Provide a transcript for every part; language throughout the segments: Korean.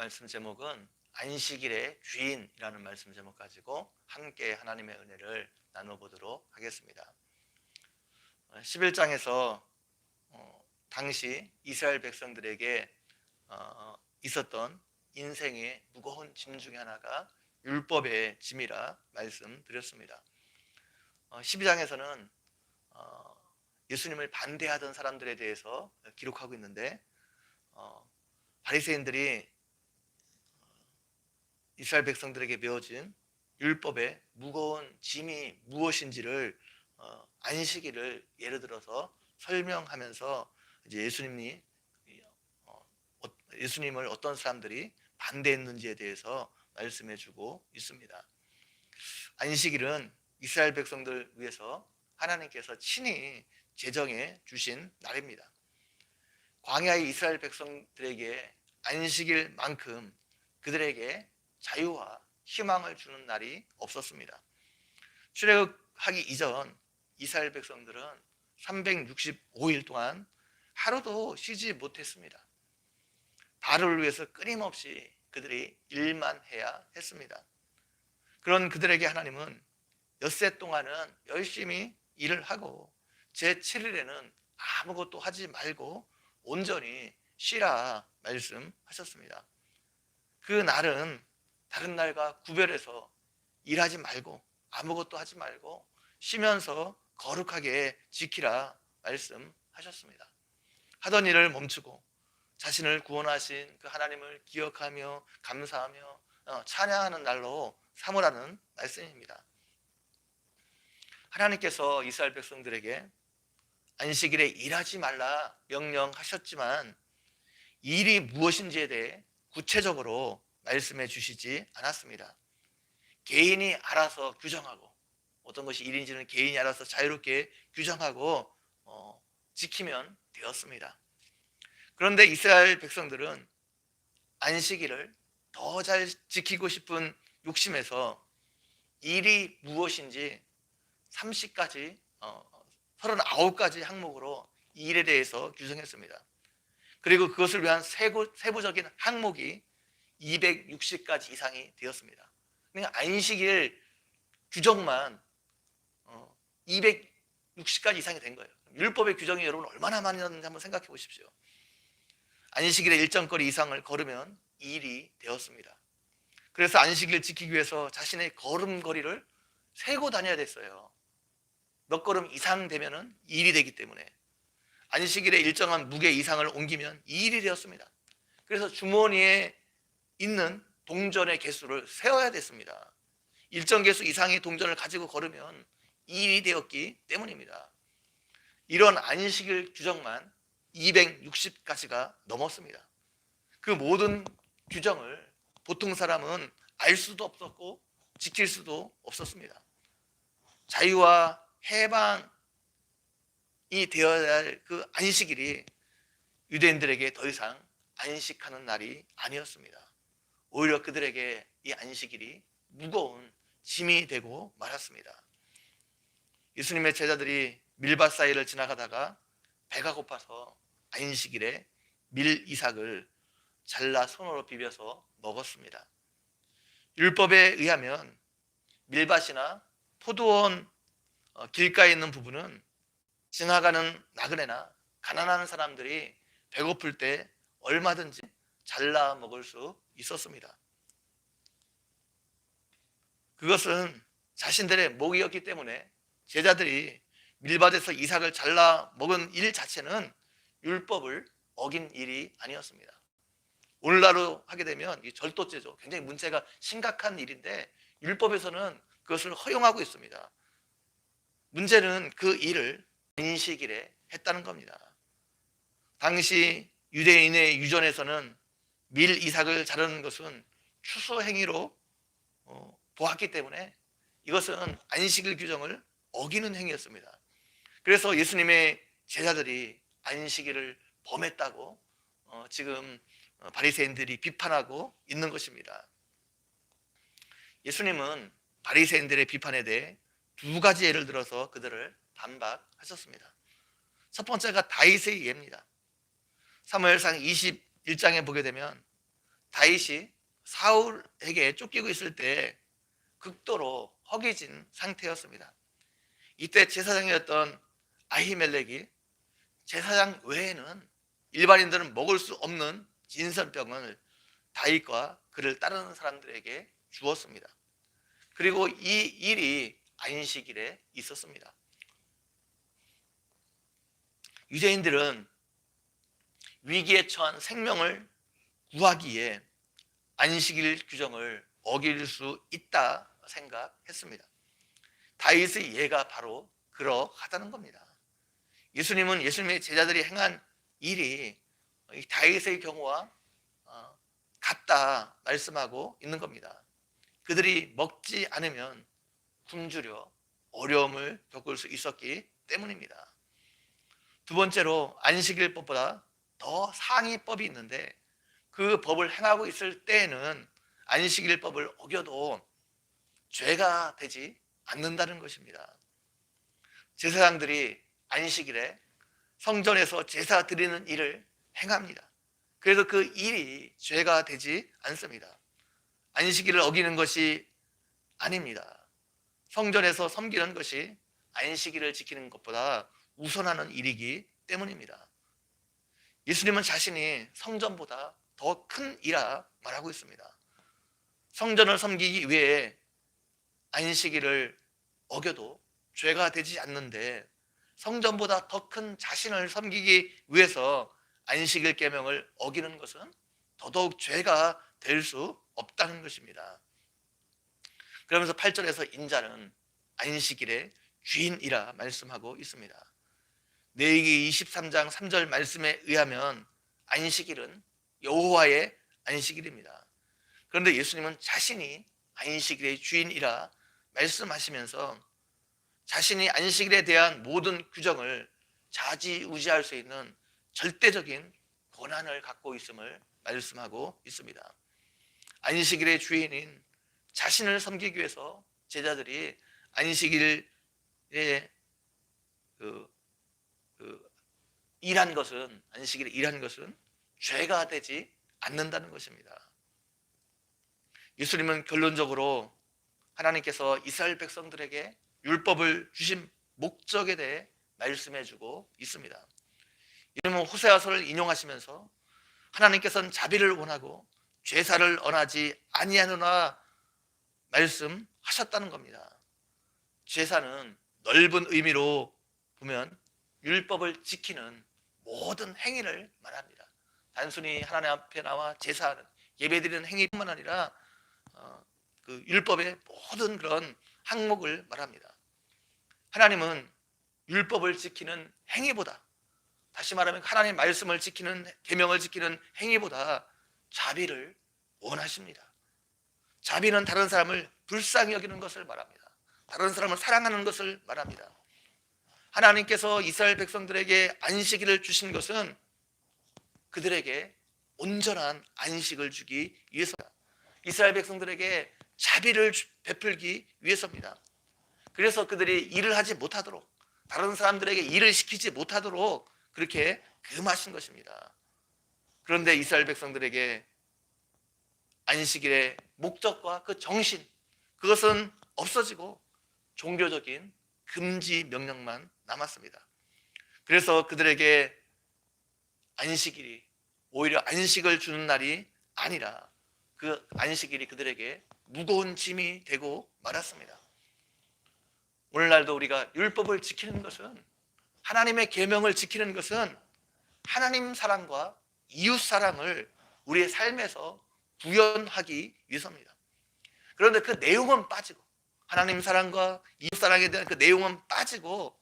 말씀 제목은 안식일의 주인이라는 말씀 제목 가지고 함께 하나님의 은혜를 나눠보도록 하겠습니다. 11장에서 당시 이스라엘 백성들에게 있었던 인생의 무거운 짐 중에 하나가 율법의 짐이라 말씀드렸습니다. 12장에서는 예수님을 반대하던 사람들에 대해서 기록하고 있는데 바리새인들이 이스라엘 백성들에게 배워진 율법의 무거운 짐이 무엇인지를 안식일을 예를 들어서 설명하면서 이제 예수님을 어떤 사람들이 반대했는지에 대해서 말씀해주고 있습니다. 안식일은 이스라엘 백성들 위해서 하나님께서 친히 제정해 주신 날입니다. 광야의 이스라엘 백성들에게 안식일만큼 그들에게 자유와 희망을 주는 날이 없었습니다. 출애굽하기 이전 이스라엘 백성들은 365일 동안 하루도 쉬지 못했습니다. 바로를 위해서 끊임없이 그들이 일만 해야 했습니다. 그런 그들에게 하나님은 엿새 동안은 열심히 일을 하고 제7일에는 아무것도 하지 말고 온전히 쉬라 말씀하셨습니다. 그 날은 다른 날과 구별해서 일하지 말고 아무것도 하지 말고 쉬면서 거룩하게 지키라 말씀하셨습니다. 하던 일을 멈추고 자신을 구원하신 그 하나님을 기억하며 감사하며 찬양하는 날로 삼으라는 말씀입니다. 하나님께서 이스라엘 백성들에게 안식일에 일하지 말라 명령하셨지만 일이 무엇인지에 대해 구체적으로 말씀해 주시지 않았습니다. 개인이 알아서 규정하고 어떤 것이 일인지는 개인이 알아서 자유롭게 규정하고 지키면 되었습니다. 그런데 이스라엘 백성들은 안식일을 더 잘 지키고 싶은 욕심에서 일이 무엇인지 30가지 39가지 항목으로 이 일에 대해서 규정했습니다. 그리고 그것을 위한 세부적인 항목이 260가지 이상이 되었습니다. 그러니까 안식일 규정만 260가지 이상이 된 거예요. 율법의 규정이 여러분 얼마나 많이 났는지 한번 생각해 보십시오. 안식일의 일정거리 이상을 걸으면 일이 되었습니다. 그래서 안식일을 지키기 위해서 자신의 걸음거리를 세고 다녀야 됐어요. 몇 걸음 이상 되면 일이 되기 때문에 안식일에 일정한 무게 이상을 옮기면 일이 되었습니다. 그래서 주머니에 있는 동전의 개수를 세어야 됐습니다. 일정 개수 이상의 동전을 가지고 걸으면 일이 되었기 때문입니다. 이런 안식일 규정만 260가지가 넘었습니다. 그 모든 규정을 보통 사람은 알 수도 없었고 지킬 수도 없었습니다. 자유와 해방이 되어야 할 그 안식일이 유대인들에게 더 이상 안식하는 날이 아니었습니다. 오히려 그들에게 이 안식일이 무거운 짐이 되고 말았습니다. 예수님의 제자들이 밀밭 사이를 지나가다가 배가 고파서 안식일에 밀이삭을 잘라 손으로 비벼서 먹었습니다. 율법에 의하면 밀밭이나 포도원 길가에 있는 부분은 지나가는 나그네나 가난한 사람들이 배고플 때 얼마든지 잘라 먹을 수 있었습니다. 그것은 자신들의 목이었기 때문에 제자들이 밀밭에서 이삭을 잘라 먹은 일 자체는 율법을 어긴 일이 아니었습니다. 오늘날로 하게 되면 이 절도죄죠. 굉장히 문제가 심각한 일인데 율법에서는 그것을 허용하고 있습니다. 문제는 그 일을 안식일에 했다는 겁니다. 당시 유대인의 유전에서는 밀 이삭을 자르는 것은 추수 행위로 보았기 때문에 이것은 안식일 규정을 어기는 행위였습니다. 그래서 예수님의 제자들이 안식일을 범했다고 지금 바리새인들이 비판하고 있는 것입니다. 예수님은 바리새인들의 비판에 대해 두 가지 예를 들어서 그들을 반박하셨습니다. 첫 번째가 다윗의 예입니다. 사무엘상 21장에 보게 되면 다윗이 사울에게 쫓기고 있을 때 극도로 허기진 상태였습니다. 이때 제사장이었던 아히멜렉이 제사장 외에는 일반인들은 먹을 수 없는 진설병을 다윗과 그를 따르는 사람들에게 주었습니다. 그리고 이 일이 안식일에 있었습니다. 유대인들은 위기에 처한 생명을 구하기에 안식일 규정을 어길 수 있다 생각했습니다. 다윗의 예가 바로 그러하다는 겁니다. 예수님의 제자들이 행한 일이 다윗의 경우와 같다 말씀하고 있는 겁니다. 그들이 먹지 않으면 굶주려 어려움을 겪을 수 있었기 때문입니다. 두 번째로 안식일법보다 더 상위법이 있는데 그 법을 행하고 있을 때에는 안식일법을 어겨도 죄가 되지 않는다는 것입니다. 제사장들이 안식일에 성전에서 제사 드리는 일을 행합니다. 그래서 그 일이 죄가 되지 않습니다. 안식일을 어기는 것이 아닙니다. 성전에서 섬기는 것이 안식일을 지키는 것보다 우선하는 일이기 때문입니다. 예수님은 자신이 성전보다 더 큰 이라 말하고 있습니다. 성전을 섬기기 위해 안식일을 어겨도 죄가 되지 않는데 성전보다 더 큰 자신을 섬기기 위해서 안식일 계명을 어기는 것은 더더욱 죄가 될 수 없다는 것입니다. 그러면서 8절에서 인자는 안식일의 주인이라 말씀하고 있습니다. 레위기 23장 3절 말씀에 의하면 안식일은 여호와의 안식일입니다. 그런데 예수님은 자신이 안식일의 주인이라 말씀하시면서 자신이 안식일에 대한 모든 규정을 좌지우지할 수 있는 절대적인 권한을 갖고 있음을 말씀하고 있습니다. 안식일의 주인인 자신을 섬기기 위해서 제자들이 안식일에 안식일에 일한 것은 죄가 되지 않는다는 것입니다. 예수님은 결론적으로 하나님께서 이스라엘 백성들에게 율법을 주신 목적에 대해 말씀해주고 있습니다. 이러면 호세아서를 인용하시면서 하나님께서는 자비를 원하고 죄사를 언하지 아니하노라 말씀하셨다는 겁니다. 죄사는 넓은 의미로 보면 율법을 지키는 모든 행위를 말합니다. 단순히 하나님 앞에 나와 제사하는 예배드리는 행위뿐만 아니라 그 율법의 모든 그런 항목을 말합니다. 하나님은 율법을 지키는 행위보다, 다시 말하면 하나님의 말씀을 지키는, 계명을 지키는 행위보다 자비를 원하십니다. 자비는 다른 사람을 불쌍히 여기는 것을 말합니다. 다른 사람을 사랑하는 것을 말합니다. 하나님께서 이스라엘 백성들에게 안식일을 주신 것은 그들에게 온전한 안식을 주기 위해서입니다. 이스라엘 백성들에게 자비를 베풀기 위해서입니다. 그래서 그들이 일을 하지 못하도록, 다른 사람들에게 일을 시키지 못하도록 그렇게 금하신 것입니다. 그런데 이스라엘 백성들에게 안식일의 목적과 그 정신, 그것은 없어지고 종교적인 금지 명령만 남았습니다. 그래서 그들에게 안식일이 오히려 안식을 주는 날이 아니라 그 안식일이 그들에게 무거운 짐이 되고 말았습니다. 오늘날도 우리가 율법을 지키는 것은, 하나님의 계명을 지키는 것은 하나님 사랑과 이웃 사랑을 우리의 삶에서 구현하기 위해서입니다. 그런데 그 내용은 빠지고, 하나님 사랑과 이웃 사랑에 대한 그 내용은 빠지고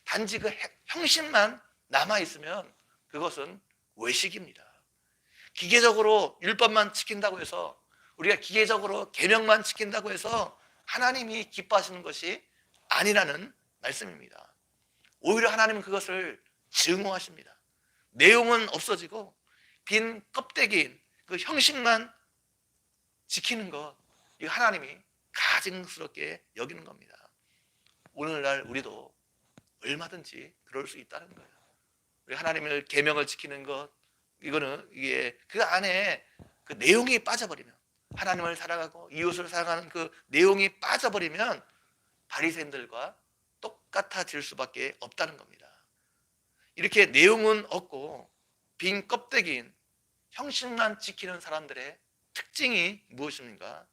단지 그 형식만 남아있으면 그것은 외식입니다. 기계적으로 율법만 지킨다고 해서, 우리가 기계적으로 계명만 지킨다고 해서 하나님이 기뻐하시는 것이 아니라는 말씀입니다. 오히려 하나님은 그것을 증오하십니다. 내용은 없어지고 빈 껍데기인 그 형식만 지키는 것, 이거 하나님이 가증스럽게 여기는 겁니다. 오늘날 우리도 얼마든지 그럴 수 있다는 거예요. 우리 하나님의 계명을 지키는 것, 이게 그 안에 그 내용이 빠져버리면, 하나님을 사랑하고 이웃을 사랑하는 그 내용이 빠져버리면 바리새인들과 똑같아질 수밖에 없다는 겁니다. 이렇게 내용은 없고 빈 껍데기인 형식만 지키는 사람들의 특징이 무엇입니까?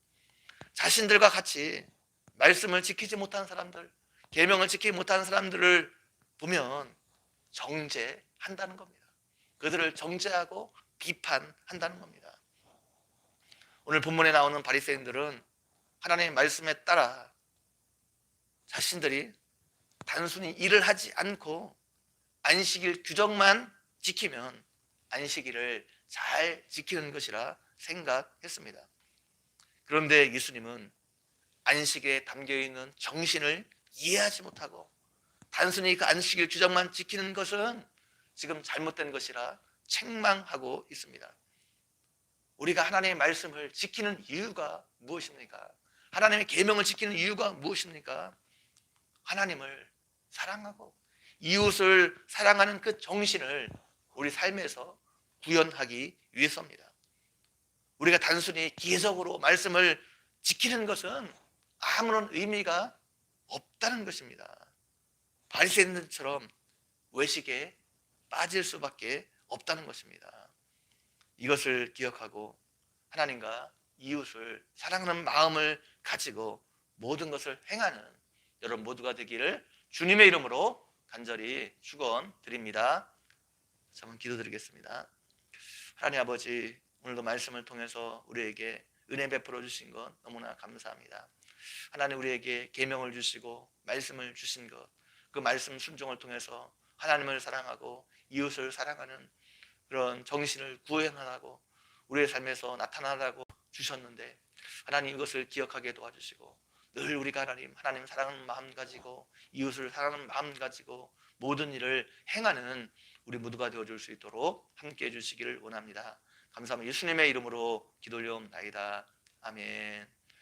자신들과 같이 말씀을 지키지 못하는 사람들, 계명을 지키지 못하는 사람들을 보면 정죄한다는 겁니다. 그들을 정죄하고 비판한다는 겁니다. 오늘 본문에 나오는 바리새인들은 하나님의 말씀에 따라 자신들이 단순히 일을 하지 않고 안식일 규정만 지키면 안식일을 잘 지키는 것이라 생각했습니다. 그런데 예수님은 안식에 담겨있는 정신을 이해하지 못하고 단순히 그 안식일 규정만 지키는 것은 지금 잘못된 것이라 책망하고 있습니다. 우리가 하나님의 말씀을 지키는 이유가 무엇입니까? 하나님의 계명을 지키는 이유가 무엇입니까? 하나님을 사랑하고 이웃을 사랑하는 그 정신을 우리 삶에서 구현하기 위해서입니다. 우리가 단순히 기계적으로 말씀을 지키는 것은 아무런 의미가 없다는 것입니다. 바리새인들처럼 외식에 빠질 수밖에 없다는 것입니다. 이것을 기억하고 하나님과 이웃을 사랑하는 마음을 가지고 모든 것을 행하는 여러분 모두가 되기를 주님의 이름으로 간절히 축원드립니다. 한번 기도드리겠습니다. 하나님 아버지, 오늘도 말씀을 통해서 우리에게 은혜 베풀어 주신 것 너무나 감사합니다. 하나님 우리에게 계명을 주시고 말씀을 주신 것, 그 말씀 순종을 통해서 하나님을 사랑하고 이웃을 사랑하는 그런 정신을 구현하라고 우리의 삶에서 나타나라고 주셨는데 하나님 이것을 기억하게 도와주시고 늘 우리가 하나님 사랑하는 마음 가지고 이웃을 사랑하는 마음 가지고 모든 일을 행하는 우리 모두가 되어줄 수 있도록 함께해 주시기를 원합니다. 감사합니다. 예수님의 이름으로 기도 올려옵나이다. 아멘.